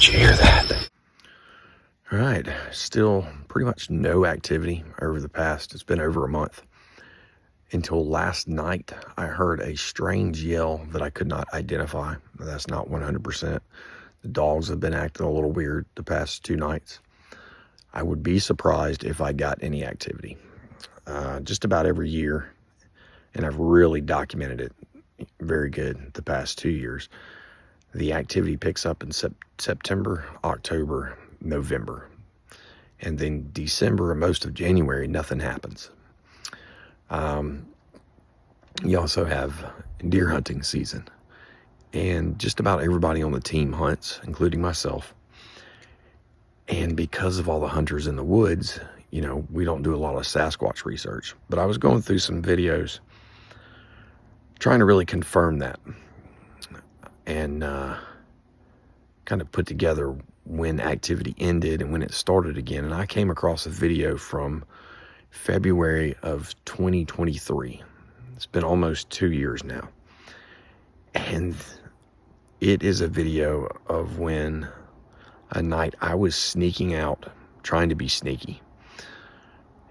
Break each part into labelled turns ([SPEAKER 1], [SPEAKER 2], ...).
[SPEAKER 1] Did you hear that? All right, still pretty much no activity over the past, it's been over a month. Until last night, I heard a strange yell that I could not identify. That's not 100%. The dogs have been acting a little weird the past 2 nights. I would be surprised if I got any activity. Just about every year, and I've really documented it very good the past 2 years. The activity picks up in September, October, November. And then December and most of January, nothing happens. You also have deer hunting season. And just about everybody on the team hunts, including myself. And because of all the hunters in the woods, we don't do a lot of Sasquatch research. But I was going through some videos trying to really confirm that. And kind of put together when activity ended and when it started again. And I came across a video from February of 2023. It's been almost 2 years now. And it is a video of when a night I was sneaking out, trying to be sneaky.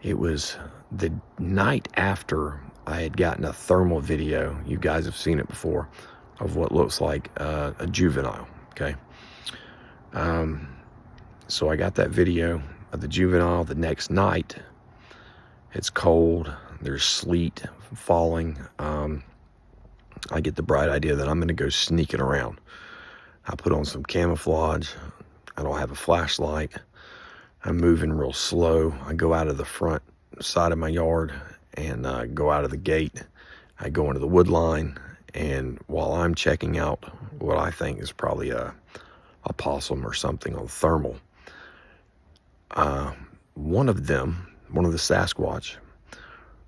[SPEAKER 1] It was the night after I had gotten a thermal video. You guys have seen it before, of what looks like a juvenile, okay? So I got that video of the juvenile the next night. It's cold, there's sleet falling. I get the bright idea that I'm gonna go sneaking around. I put on some camouflage. I don't have a flashlight. I'm moving real slow. I go out of the front side of my yard and go out of the gate. I go into the wood line, and while I'm checking out what I think is probably a possum or something on thermal, one of the Sasquatch,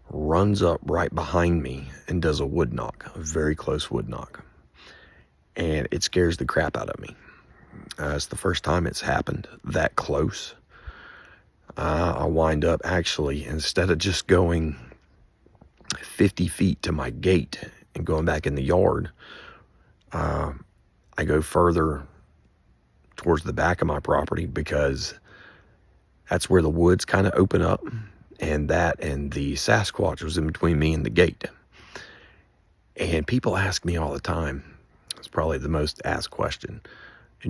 [SPEAKER 1] runs up right behind me and does a wood knock, a very close wood knock. And it scares the crap out of me. It's the first time it's happened that close. I wind up actually, instead of just going 50 feet to my gate and going back in the yard, I go further towards the back of my property, because that's where the woods kind of open up, and the Sasquatch was in between me and the gate. And people ask me all the time, it's probably the most asked question,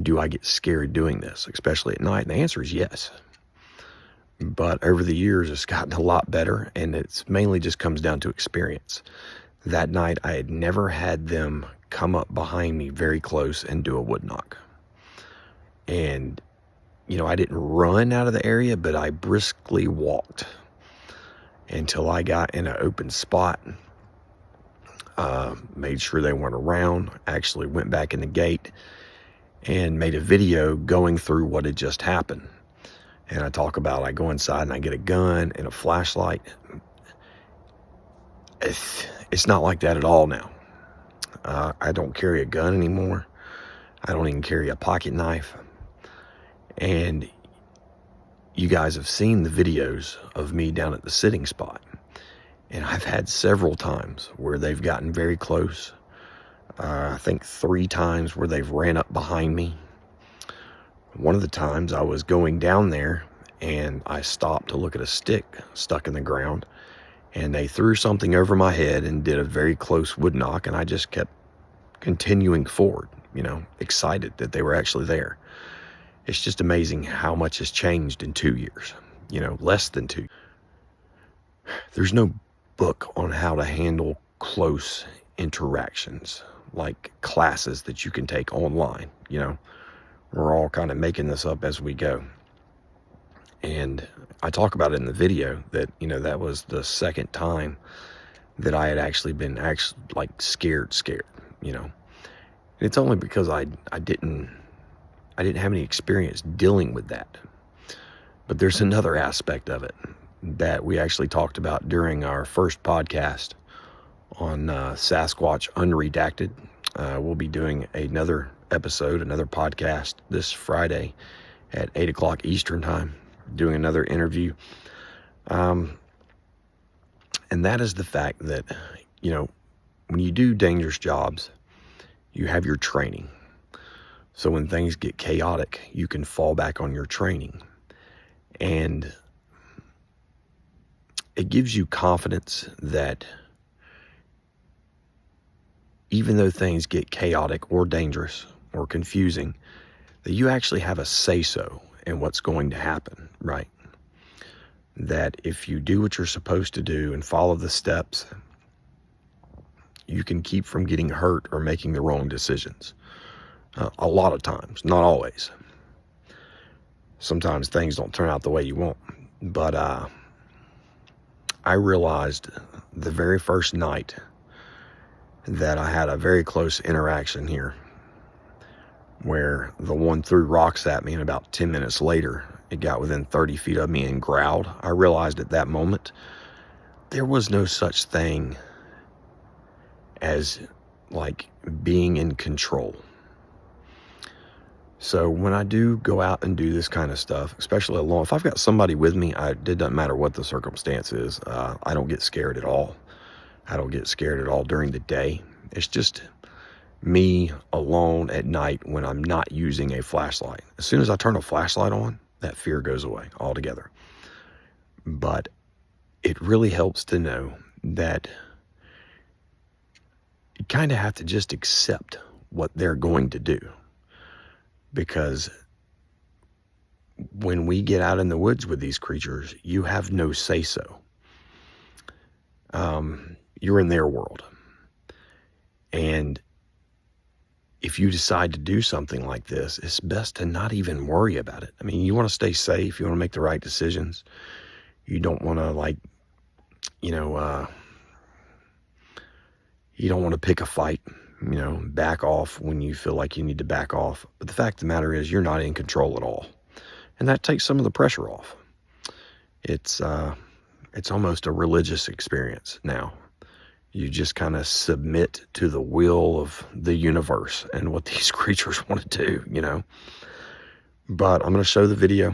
[SPEAKER 1] do I get scared doing this, especially at night? And the answer is yes. But over the years, it's gotten a lot better, and it's mainly just comes down to experience. That night, I had never had them come up behind me very close and do a wood knock. And, I didn't run out of the area, but I briskly walked until I got in an open spot, made sure they weren't around, actually went back in the gate and made a video going through what had just happened. And I talk about, I go inside and I get a gun and a flashlight. It's not like that at all now. I don't carry a gun anymore. I don't even carry a pocket knife. And you guys have seen the videos of me down at the sitting spot. And I've had several times where they've gotten very close. I think 3 times where they've ran up behind me. One of the times I was going down there and I stopped to look at a stick stuck in the ground, and they threw something over my head and did a very close wood knock, and I just kept continuing forward, excited that they were actually there. It's just amazing how much has changed in 2 years, less than 2. There's no book on how to handle close interactions, like classes that you can take online, We're all kind of making this up as we go. And I talk about it in the video that, that was the second time that I had actually been scared, And it's only because I didn't have any experience dealing with that. But there's another aspect of it that we actually talked about during our first podcast on Sasquatch Unredacted. We'll be doing another podcast this Friday at 8 o'clock Eastern time, doing another interview. And that is the fact that, when you do dangerous jobs, you have your training. So when things get chaotic, you can fall back on your training. And it gives you confidence that even though things get chaotic or dangerous or confusing, that you actually have a say-so in what's going to happen, right? That if you do what you're supposed to do and follow the steps, you can keep from getting hurt or making the wrong decisions. A lot of times, not always. Sometimes things don't turn out the way you want. But I realized the very first night that I had a very close interaction here, where the one threw rocks at me, and about 10 minutes later, it got within 30 feet of me and growled. I realized at that moment, there was no such thing as like being in control. So when I do go out and do this kind of stuff, especially alone, if I've got somebody with me, it doesn't matter what the circumstance is. I don't get scared at all. I don't get scared at all during the day. It's just me alone at night when I'm not using a flashlight. As soon as I turn a flashlight on, that fear goes away altogether. But it really helps to know that you kind of have to just accept what they're going to do. Because when we get out in the woods with these creatures, you have no say-so. You're in their world. And if you decide to do something like this, it's best to not even worry about it. I mean, you want to stay safe. You want to make the right decisions. You don't want to you don't want to pick a fight, back off when you feel like you need to back off. But the fact of the matter is, you're not in control at all. And that takes some of the pressure off. It's almost a religious experience now. You just kind of submit to the will of the universe and what these creatures want to do, But I'm going to show the video.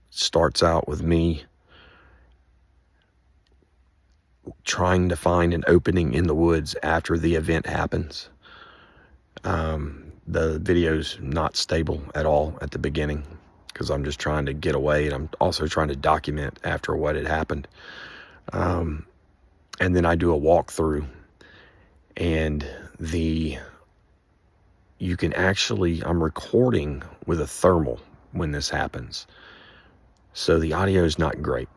[SPEAKER 1] Starts out with me trying to find an opening in the woods after the event happens. The video's not stable at all at the beginning because I'm just trying to get away, and I'm also trying to document after what had happened. And then I do a walkthrough, and you can actually, I'm recording with a thermal when this happens. So the audio is not great,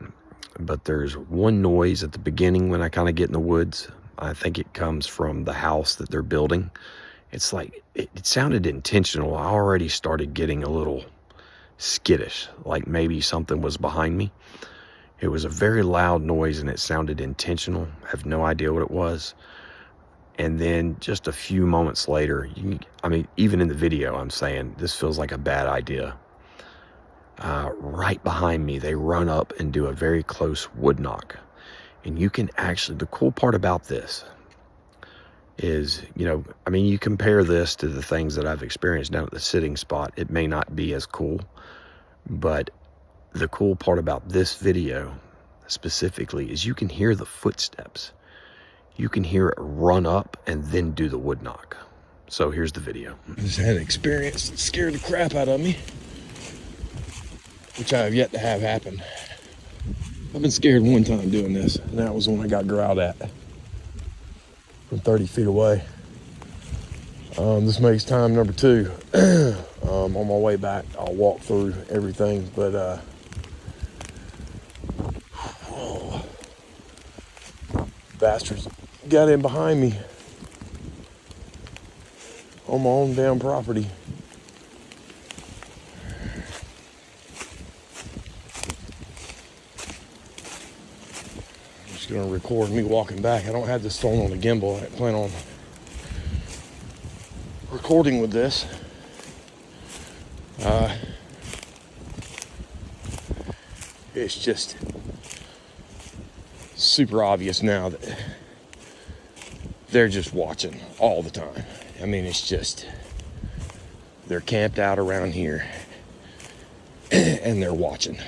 [SPEAKER 1] but there's one noise at the beginning when I kind of get in the woods. I think it comes from the house that they're building. It's like, it sounded intentional. I already started getting a little skittish, like maybe something was behind me. It was a very loud noise and it sounded intentional. I have no idea what it was. And then just a few moments later, even in the video, I'm saying, this feels like a bad idea. Right behind me, they run up and do a very close wood knock. And you can actually, the cool part about this is, you compare this to the things that I've experienced down at the sitting spot. It may not be as cool, but the cool part about this video specifically is you can hear the footsteps. You can hear it run up and then do the wood knock. So here's the video. I just had an experience that scared the crap out of me, which I have yet to have happen. I've been scared one time doing this, and that was when I got growled at from 30 feet away. This makes time number 2. On my way back, I'll walk through everything, but bastards got in behind me on my own damn property. I'm just gonna record me walking back. I don't have this phone on a gimbal. I plan on recording with this. It's just super obvious now that they're just watching all the time. It's just, they're camped out around here and they're watching.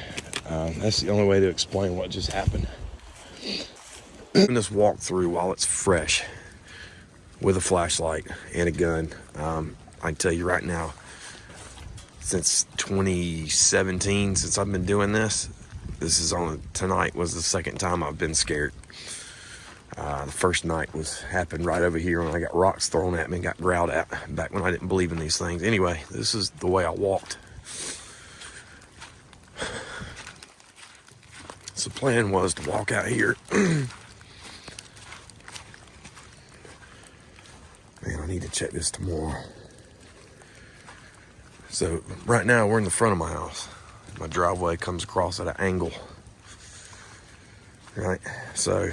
[SPEAKER 1] That's the only way to explain what just happened. I'm this walk through while it's fresh. with a flashlight and a gun. I can tell you right now, since 2017, since I've been doing this, tonight was the second time I've been scared. The first night happened right over here when I got rocks thrown at me and got growled at, back when I didn't believe in these things. Anyway, this is the way I walked. So the plan was to walk out here. Man, I need to check this tomorrow. So right now we're in the front of my house. My driveway comes across at an angle. Right, so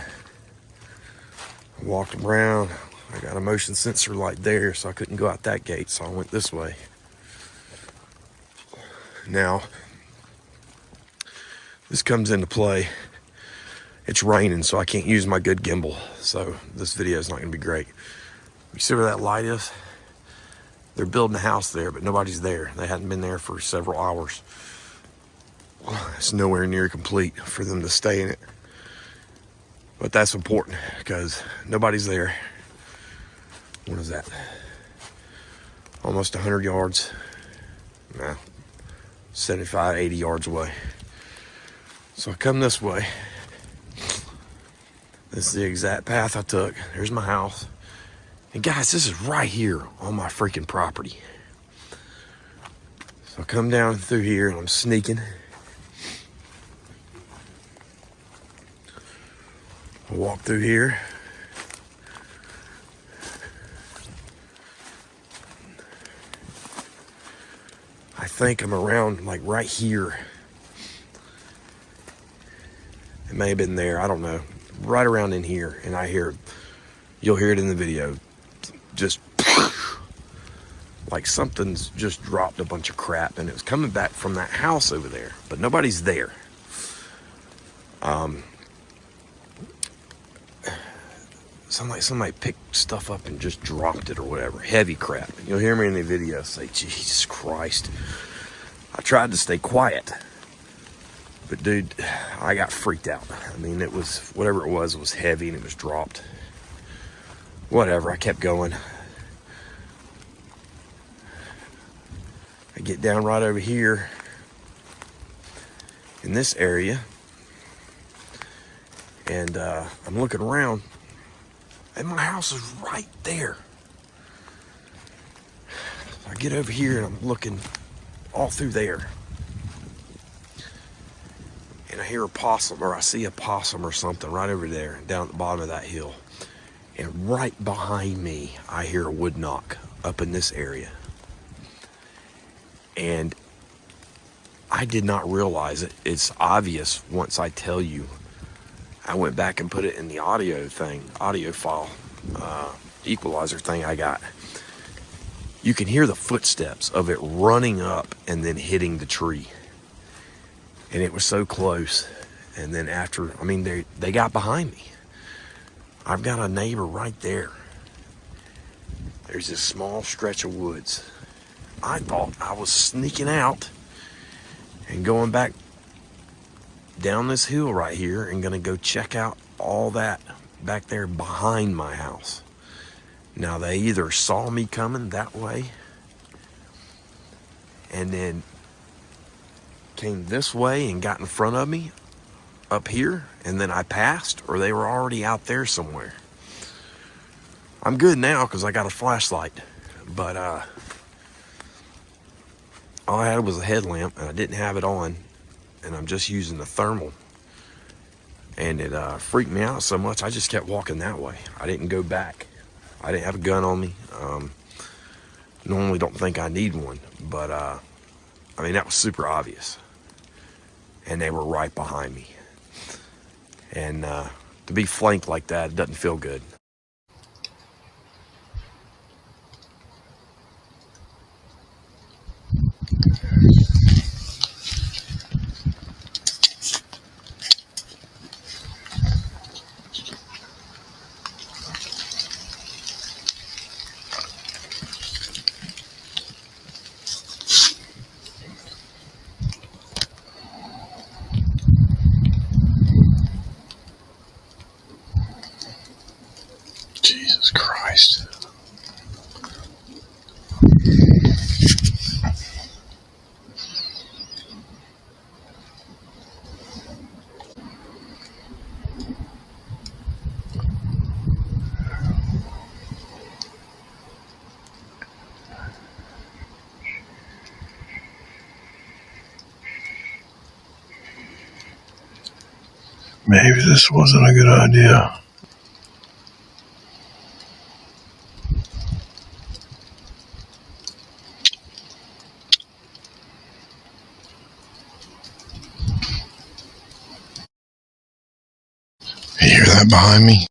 [SPEAKER 1] I walked around. I got a motion sensor light there, so I couldn't go out that gate, so I went this way. Now, this comes into play. It's raining, so I can't use my good gimbal, so this video is not going to be great. You see where that light is? They're building a house there, but nobody's there. They hadn't been there for several hours. It's nowhere near complete for them to stay in it. But that's important because nobody's there. What is that? Almost 100 yards. Nah, 75, 80 yards away. So I come this way. This is the exact path I took. There's my house. And guys, this is right here on my freaking property. So I come down through here and I'm sneaking. I walk through here. I think I'm around like right here. It may have been there, I don't know. Right around in here, and you'll hear it in the video. Just like something's just dropped a bunch of crap, and it was coming back from that house over there, but nobody's there. Somebody picked stuff up and just dropped it or whatever. Heavy crap. And you'll hear me in the video say, Jesus Christ. I tried to stay quiet. But dude, I got freaked out. I mean, it was, whatever it was heavy and it was dropped. Whatever, I kept going. I get down right over here in this area. And I'm looking around. And my house is right there. I get over here and I'm looking all through there. And I hear a possum, or I see a possum or something right over there, down at the bottom of that hill. And right behind me, I hear a wood knock up in this area. And I did not realize it. It's obvious once I tell you. I went back and put it in the audio file, equalizer thing I got. You can hear the footsteps of it running up and then hitting the tree. And it was so close. And then after, I mean, they got behind me. I've got a neighbor right there. There's this small stretch of woods. I thought I was sneaking out and going back down this hill right here and gonna go check out all that back there behind my house. Now they either saw me coming that way and then came this way and got in front of me up here and then I passed, or they were already out there somewhere. I'm good now because I got a flashlight, but all I had was a headlamp and I didn't have it on, and I'm just using the thermal, and it freaked me out so much I just kept walking that way. I didn't go back. I didn't have a gun on me. Normally don't think I need one, but I mean, that was super obvious, and they were right behind me, and to be flanked like that, it doesn't feel good. Jesus Christ.
[SPEAKER 2] Maybe this wasn't a good idea. You hear that behind me?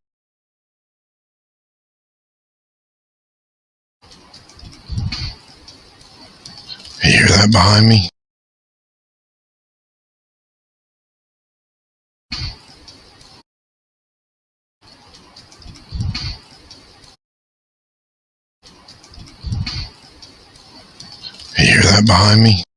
[SPEAKER 2] You hear that behind me? You hear that behind me?